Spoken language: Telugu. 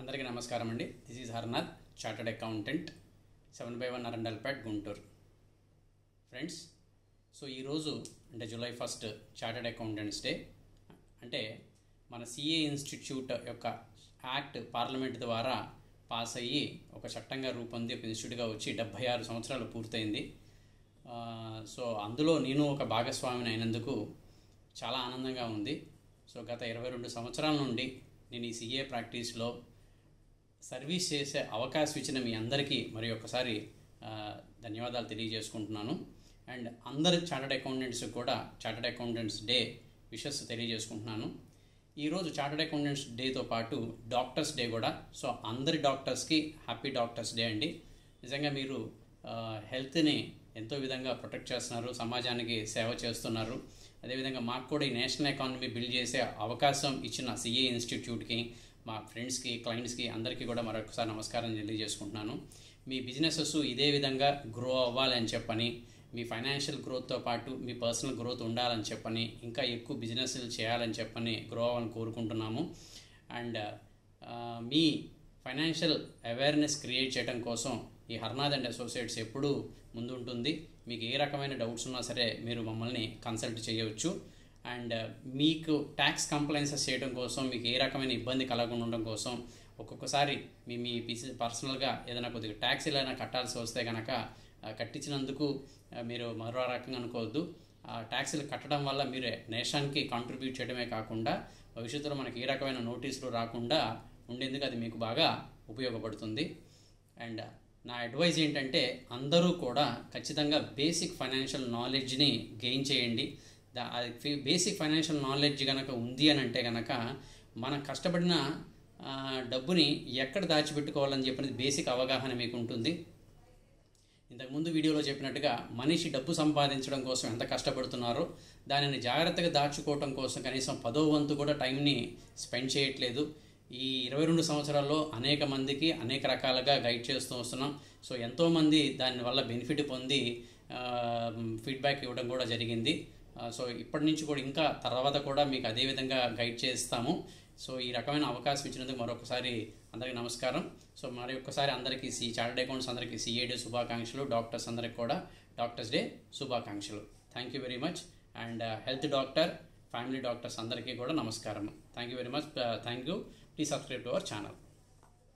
అందరికీ నమస్కారం అండి. This is Harnath, chartered accountant, 7/1 Arundelpet, Guntur. Friends, so ఈరోజు అంటే జూలై 1 చార్టర్డ్ అకౌంటెంట్స్ డే. అంటే మన సిఏ ఇన్స్టిట్యూట్ యొక్క యాక్ట్ పార్లమెంట్ ద్వారా పాస్ అయ్యి ఒక చట్టంగా రూపొంది ఒక ఇన్స్టిట్యూట్గా వచ్చి 76 సంవత్సరాలు పూర్తయింది. సో అందులో నేను ఒక భాగస్వామిని అయినందుకు చాలా ఆనందంగా ఉంది. సో గత 22 సంవత్సరాల నుండి నేను ఈ సిఏ ప్రాక్టీస్లో సర్వీస్ చేసే అవకాశం ఇచ్చిన మీ అందరికీ మరి ఒకసారి ధన్యవాదాలు తెలియజేసుకుంటున్నాను. అండ్ అందరు చార్టర్డ్ అకౌంటెంట్స్ కూడా చార్టర్డ్ అకౌంటెంట్స్ డే విషెస్ తెలియజేసుకుంటున్నాను. ఈరోజు చార్టర్డ్ అకౌంటెంట్స్ డేతో పాటు డాక్టర్స్ డే కూడా. సో అందరి డాక్టర్స్కి హ్యాపీ డాక్టర్స్ డే అండి. నిజంగా మీరు హెల్త్ని ఎంతో విధంగా ప్రొటెక్ట్ చేస్తున్నారు, సమాజానికి సేవ చేస్తున్నారు. అదేవిధంగా మాకు కూడా ఈ నేషనల్ ఎకానమీ బిల్డ్ చేసే అవకాశం ఇచ్చిన సిఏ ఇన్స్టిట్యూట్కి, మా ఫ్రెండ్స్కి, క్లయింట్స్కి అందరికీ కూడా మరొకసారి నమస్కారం తెలియజేసుకుంటున్నాను. మీ బిజినెసెస్ ఇదే విధంగా గ్రో అవ్వాలని చెప్పని, మీ ఫైనాన్షియల్ గ్రోత్తో పాటు మీ పర్సనల్ గ్రోత్ ఉండాలని చెప్పని, ఇంకా ఎక్కువ బిజినెస్లు చేయాలని చెప్పని గ్రో అవ్వాలని కోరుకుంటున్నాము. And me financial awareness create చేయడం కోసం ఈ హర్నాథ్ అండ్ అసోసియేట్స్ ఎప్పుడూ ముందుంటుంది. మీకు ఏ రకమైన డౌట్స్ ఉన్నా సరే మీరు మమ్మల్ని కన్సల్ట్ చేయవచ్చు. అండ్ మీకు ట్యాక్స్ కంప్లైన్సెస్ చేయడం కోసం, మీకు ఏ రకమైన ఇబ్బంది కలగకుండా ఉండడం కోసం, ఒక్కొక్కసారి మీ పర్సనల్గా ఏదైనా కొద్దిగా ట్యాక్స్ ఏదైనా కట్టాల్సి వస్తే కనుక కట్టించినందుకు మీరు మరో రకంగా అనుకోవద్దు. ట్యాక్సీలు కట్టడం వల్ల మీరు నేషన్కి కాంట్రిబ్యూట్ చేయడమే కాకుండా భవిష్యత్తులో మనకి ఏ రకమైన నోటీసులు రాకుండా ఉండేందుకు అది మీకు బాగా ఉపయోగపడుతుంది. అండ్ నా అడ్వైజ్ ఏంటంటే అందరూ కూడా ఖచ్చితంగా బేసిక్ ఫైనాన్షియల్ నాలెడ్జ్ని గెయిన్ చేయండి. బేసిక్ ఫైనాన్షియల్ నాలెడ్జ్ కనుక ఉంది అని అంటే కనుక మనం కష్టపడిన డబ్బుని ఎక్కడ దాచిపెట్టుకోవాలని చెప్పినది బేసిక్ అవగాహన మీకు ఉంటుంది. ఇంతకుముందు వీడియోలో చెప్పినట్టుగా మనిషి డబ్బు సంపాదించడం కోసం ఎంత కష్టపడుతున్నారో దానిని జాగ్రత్తగా దాచుకోవటం కోసం కనీసం 10వ వంతు కూడా టైంని స్పెండ్ చేయట్లేదు. ఈ 22 సంవత్సరాల్లో అనేక మందికి అనేక రకాలుగా గైడ్ చేస్తూ వస్తున్నాం. సో ఎంతోమంది దానివల్ల బెనిఫిట్ పొంది ఫీడ్బ్యాక్ ఇవ్వడం కూడా జరిగింది. సో ఇప్పటి నుంచి కూడా ఇంకా తర్వాత కూడా మీకు అదేవిధంగా గైడ్ చేస్తాము. సో ఈ రకమైన అవకాశం ఇచ్చినందుకు మరొకసారి అందరికీ నమస్కారం. సో మరి ఒక్కసారి అందరికీ చార్టర్డ్ అకౌంట్స్ అందరికీ సిఏ డే శుభాకాంక్షలు. డాక్టర్స్ అందరికీ కూడా డాక్టర్స్ డే శుభాకాంక్షలు. Thank you very much. And health doctor, family doctors అందరికీ కూడా నమస్కారం. Thank you very much. Thank you. Please subscribe to our channel.